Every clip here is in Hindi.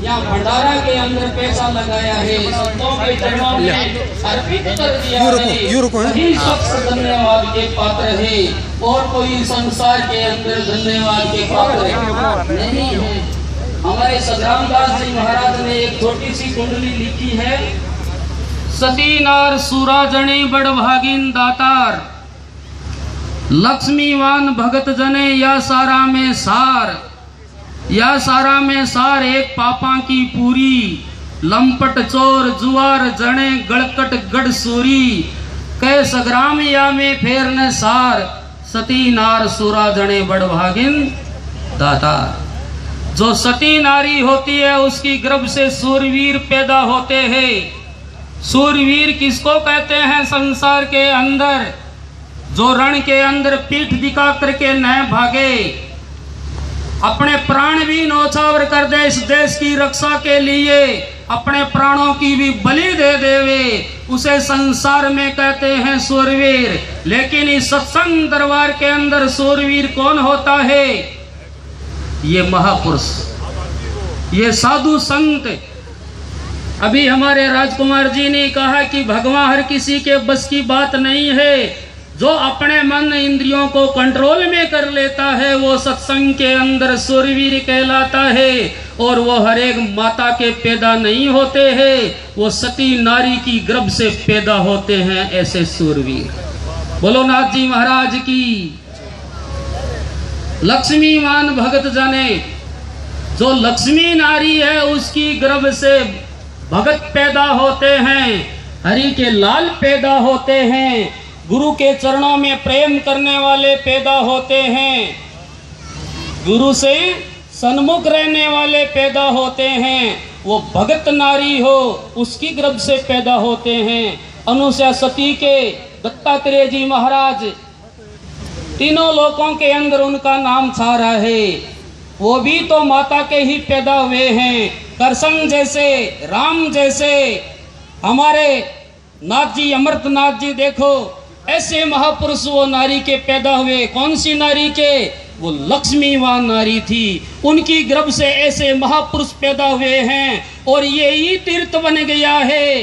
या भंडारा के अंदर पैसा लगाया है, संतों के चरणों में अर्पित कर दिया है, वही शख्स धन्यवाद के पात्र है। और कोई संसार के अंदर धन्यवाद के पात्र नहीं है। हमारे सग्रामदास जी महाराज ने एक छोटी सी कुंडली लिखी है। सती नार सूराजणे बड़ भागिन दातार, लक्ष्मीवान भगत जने या सारा में सार, या सारा में सार एक पापा की पूरी, लंपट चोर जुआर जने गड़कट गढ़ सूरी, कै सग्राम या में फेर न सार, सती नार सूरा जने बड़ भागिन दातार। जो सती नारी होती है उसकी गर्भ से सूरवीर पैदा होते हैं। सूरवीर किसको कहते हैं? संसार के अंदर जो रण के अंदर पीठ दिखा करके न भागे, अपने प्राण भी न्यौछावर कर दे इस देश की रक्षा के लिए, अपने प्राणों की भी बलि दे देवे, उसे संसार में कहते हैं सूरवीर। लेकिन इस सत्संग दरबार के अंदर सूरवीर कौन होता है? ये महापुरुष, ये साधु संत। अभी हमारे राजकुमार जी ने कहा कि भगवान हर किसी के बस की बात नहीं है। जो अपने मन इंद्रियों को कंट्रोल में कर लेता है वो सत्संग के अंदर सूरवीर कहलाता है। और वो हर एक माता के पैदा नहीं होते हैं, वो सती नारी की गर्भ से पैदा होते हैं ऐसे सूरवीर। बोलो नाथ जी महाराज की। लक्ष्मीवान भगत जाने, जो लक्ष्मी नारी है उसकी गर्भ से भगत पैदा होते हैं, हरि के लाल पैदा होते हैं, गुरु के चरणों में प्रेम करने वाले पैदा होते हैं, गुरु से सन्मुख रहने वाले पैदा होते हैं। वो भगत नारी हो उसकी गर्भ से पैदा होते हैं। अनुसया सती के दत्तात्रेय जी महाराज, तीनों लोकों के अंदर उनका नाम छा रहा है। वो भी तो माता के ही पैदा हुए हैं। करसन जैसे, राम जैसे, हमारे नाथ जी अमृतनाथ जी देखो, ऐसे महापुरुष वो नारी के पैदा हुए। कौन सी नारी के? वो लक्ष्मीवान नारी थी, उनकी गर्भ से ऐसे महापुरुष पैदा हुए हैं। और ये ही तीर्थ बन गया है।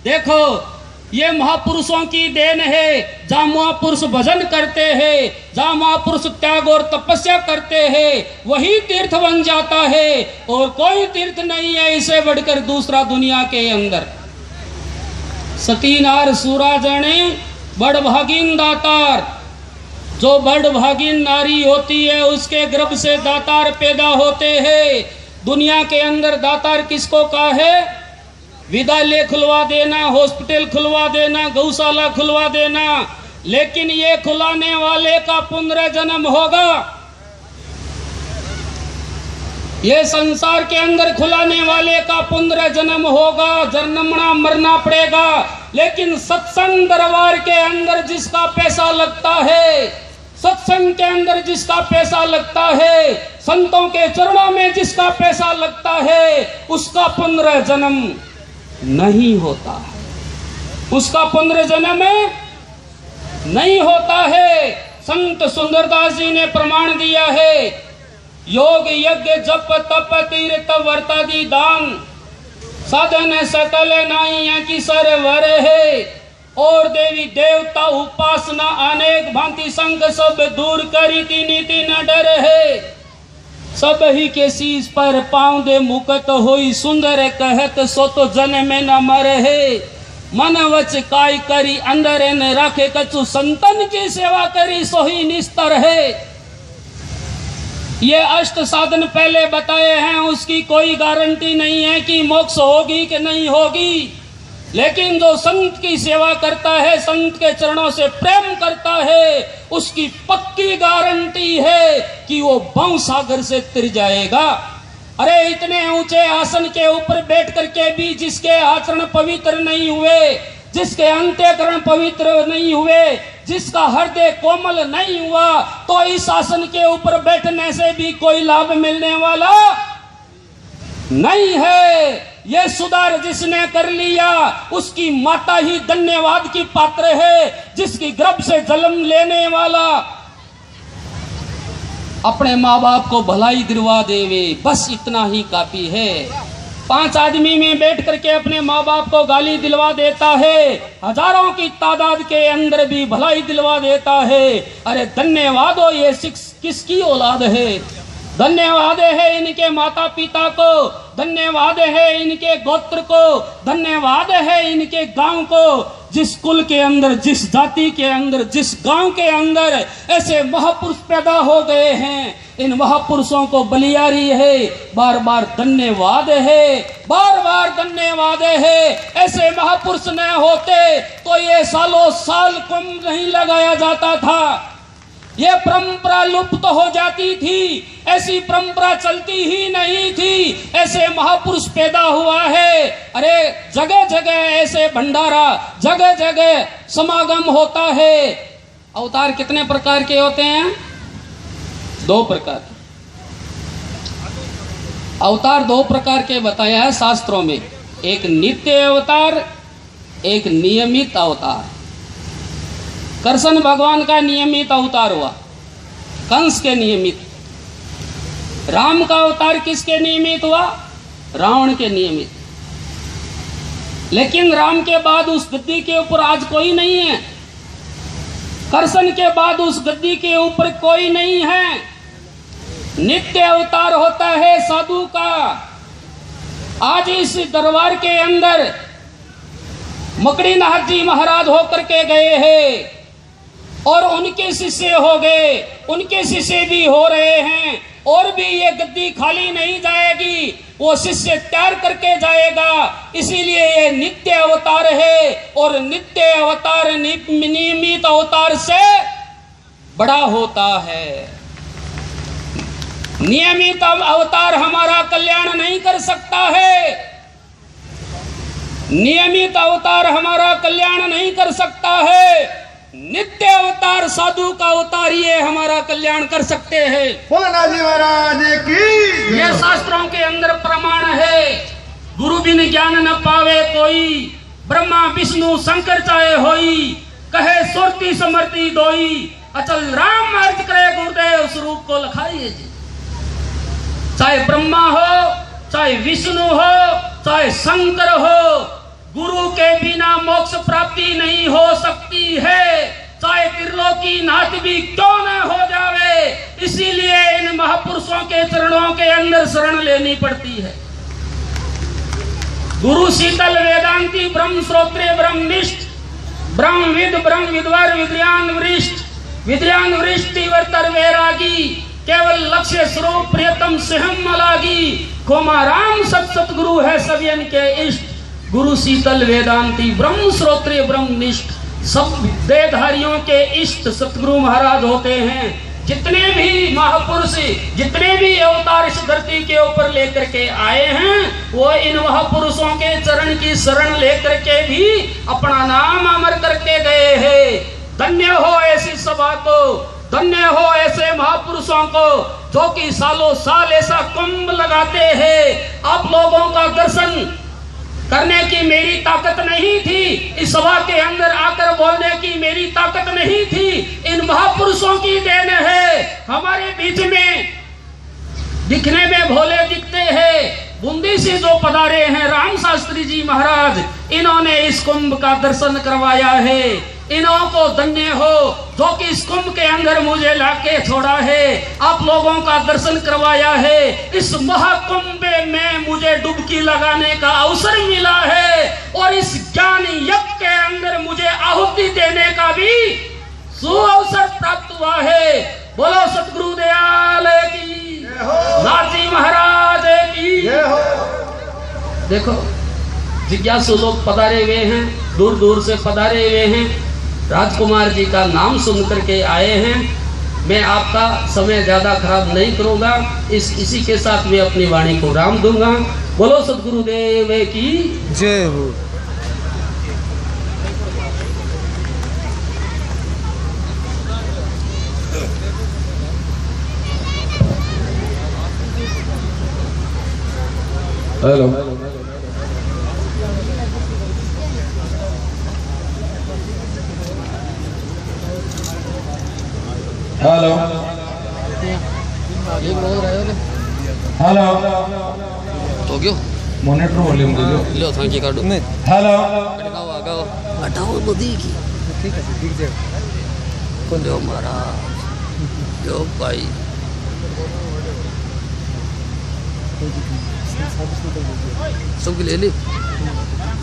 देखो ये महापुरुषों की देन है। जहाँ महापुरुष भजन करते हैं, जहाँ महापुरुष त्याग और तपस्या करते हैं, वही तीर्थ बन जाता है। और कोई तीर्थ नहीं है इसे बढ़कर दूसरा दुनिया के अंदर। सती नार सूराजणे बड़ भागिन दातार, जो बड़ भागिन नारी होती है उसके गर्भ से दातार पैदा होते हैं। दुनिया के अंदर दातार किसको कहा है? विद्यालय खुलवा देना, हॉस्पिटल खुलवा देना, गौशाला खुलवा देना। लेकिन ये खुलाने वाले का पुनर्जन्म होगा। ये संसार के अंदर खुलाने वाले का पुनर्जन्म होगा, जन्मना मरना पड़ेगा। लेकिन सत्संग दरबार के अंदर जिसका पैसा लगता है, सत्संग के अंदर जिसका पैसा लगता है, संतों के चरणों में जिसका पैसा लगता है, उसका पुनर्जन्म नहीं होता, उसका पुनर्जन्म नहीं होता है। संत सुंदरदास जी ने प्रमाण दिया है। योग यज्ञ जप तप तीर्थ वर्तादि दान, साधन सकल नाइया की सरवर है। और देवी देवता उपासना अनेक भांति संग सब दूर करी नीति न डर है। सब ही के शीश पर पाँव दे मुकत होई, सुंदर कहत सो तो जन में न मर है। मन वच काय करी अंदर न रखे, कछु संतन की सेवा करी सोही निस्तर है। ये अष्ट साधन पहले बताए हैं, उसकी कोई गारंटी नहीं है कि मोक्ष होगी कि नहीं होगी। लेकिन जो संत की सेवा करता है, संत के चरणों से प्रेम करता है, उसकी पक्की गारंटी है कि वो भव सागर से तिर जाएगा। अरे इतने ऊंचे आसन के ऊपर बैठ करके भी जिसके आचरण पवित्र नहीं हुए, जिसके अंतःकरण पवित्र नहीं हुए, जिसका हृदय कोमल नहीं हुआ, तो इस आसन के ऊपर बैठने से भी कोई लाभ मिलने वाला नहीं है। ये सुधार जिसने कर लिया उसकी माता ही धन्यवाद की पात्र है, जिसकी गर्भ से जन्म लेने वाला अपने माँ बाप को भलाई दिलवा देवे, बस इतना ही काफी है। 5 आदमी में बैठ करके अपने माँ बाप को गाली दिलवा देता है, हजारों की तादाद के अंदर भी भलाई दिलवा देता है। अरे धन्यवाद हो, ये किसकी औलाद है? धन्यवाद है इनके माता पिता को, धन्यवाद है इनके गोत्र को, धन्यवाद है इनके गांव को। जिस कुल के अंदर, जिस जाति के अंदर, जिस गांव के अंदर ऐसे महापुरुष पैदा हो गए हैं, इन महापुरुषों को बलियारी है। बार बार धन्यवाद है, बार बार धन्यवाद है। ऐसे महापुरुष न होते तो ये सालों साल कुंभ नहीं लगाया जाता था, ये परंपरा लुप्त हो जाती थी, ऐसी परंपरा चलती ही नहीं थी। ऐसे महापुरुष पैदा हुआ है। अरे जगह जगह ऐसे भंडारा, जगह जगह समागम होता है। अवतार कितने प्रकार के होते हैं? 2 प्रकार के अवतार, 2 प्रकार के बताया है शास्त्रों में। एक नित्य अवतार, एक नियमित अवतार। कृष्ण भगवान का नियमित अवतार हुआ, कंस के नियमित। राम का अवतार किसके नियमित हुआ? रावण के नियमित। लेकिन राम के बाद उस गद्दी के ऊपर आज कोई नहीं है, कृष्ण के बाद उस गद्दी के ऊपर कोई नहीं है। नित्य अवतार होता है साधु का। आज इस दरबार के अंदर मकड़ीनाथ जी महाराज होकर के गए हैं और उनके शिष्य हो गए, उनके शिष्य भी हो रहे हैं, और भी ये गद्दी खाली नहीं जाएगी, वो शिष्य तैयार करके जाएगा। इसीलिए ये नित्य अवतार है, और नित्य अवतार नियमित अवतार से बड़ा होता है। नियमित अवतार हमारा कल्याण नहीं कर सकता है, नियमित अवतार हमारा कल्याण नहीं कर सकता है। नित्य अवतार, साधु का अवतार, ये हमारा कल्याण कर सकते हैं। बोलना जी महाराज की। ये शास्त्रों के अंदर प्रमाण है। गुरु बिन ज्ञान न पावे कोई, ब्रह्मा विष्णु शंकर चाहे होई, कहे सुरती समर्ति दोई, अचल राम अर्ज करे गुरुदेव स्वरूप को लखाइए जी। चाहे ब्रह्मा हो, चाहे विष्णु हो, चाहे शंकर हो, गुरु के बिना मोक्ष प्राप्ति नहीं हो सकती है, चाहे त्रिलोकी नाथ भी क्यों न हो जावे। इसीलिए इन महापुरुषों के चरणों के अंदर शरण लेनी पड़ती है। गुरु शीतल वेदांती ब्रह्म श्रोत्रिय ब्रह्मनिष्ठ, ब्रह्मविद ब्रह्म विद्वार विद्यान वरिष्ठ, विद्यान वरिष्ठ तीव्रतर वैरागी, केवल लक्ष्य स्वरूप प्रियतम सिंहम मलागी, खोमा राम सत गुरु है सबियन के इष्ट। गुरु शीतल वेदांती ब्रह्म श्रोत्रिय ब्रह्मनिष्ठ, सब विद्याधारियों के इष्ट सतगुरु महाराज होते हैं। जितने भी महापुरुष, जितने भी अवतार इस धरती के ऊपर लेकर के आए हैं, वो इन महापुरुषों के चरण की शरण लेकर के भी अपना नाम अमर करके गए हैं। धन्य हो ऐसी सभा को, धन्य हो ऐसे महापुरुषों को, जो कि सालों साल ऐसा कुंभ लगाते हैं। आप लोगों का दर्शन करने की मेरी ताकत नहीं थी, इस सभा के अंदर आकर बोलने की मेरी ताकत नहीं थी, इन महापुरुषों की देन है। हमारे बीच में दिखने में भोले दिखते हैं, बूंदी से जो पधारे हैं राम शास्त्री जी महाराज, इन्होंने इस कुंभ का दर्शन करवाया है। इन्हों को धन्य हो जो कि इस कुंभ के अंदर मुझे लाके छोड़ा है, आप लोगों का दर्शन करवाया है। इस महाकुंभ में मुझे डुबकी लगाने का अवसर मिला है, और इस ज्ञान यज्ञ के अंदर मुझे आहुति देने का भी सुअवसर प्राप्त हुआ है। बोलो सतगुरु दयाल की, नाथ जी महाराज की। देखो जिज्ञासु लोग पधारे हुए हैं, दूर दूर से पधारे हुए हैं, राजकुमार जी का नाम सुन करके आए हैं। मैं आपका समय ज्यादा खराब नहीं करूंगा, इसी के साथ मैं अपनी वाणी को राम दूंगा। बोलो सतगुरुदेव की जय हो। हेलो हेलो हेलो हो गयो। मॉनिटर वॉल्यूम दे दो लो सांची काटो नहीं हेलो अटकाओ आगाओ हटाओ तो दी की ठीक है दिख जाएगा कौन जो हमारा जो भाई सबके ले ली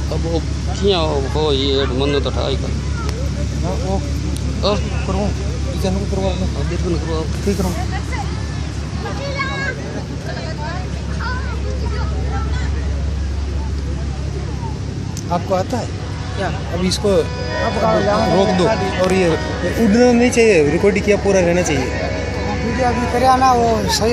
अब वो किया हो ये मन तो ठाई कर वो करूँ डिजाइन को करवा अब देखो ना करो ठीक करूँ आपको आता है क्या अब इसको रोक दो और ये उड़ना नहीं चाहिए रिकॉर्डिंग किया पूरा रहना चाहिए अभी करे ना वो सही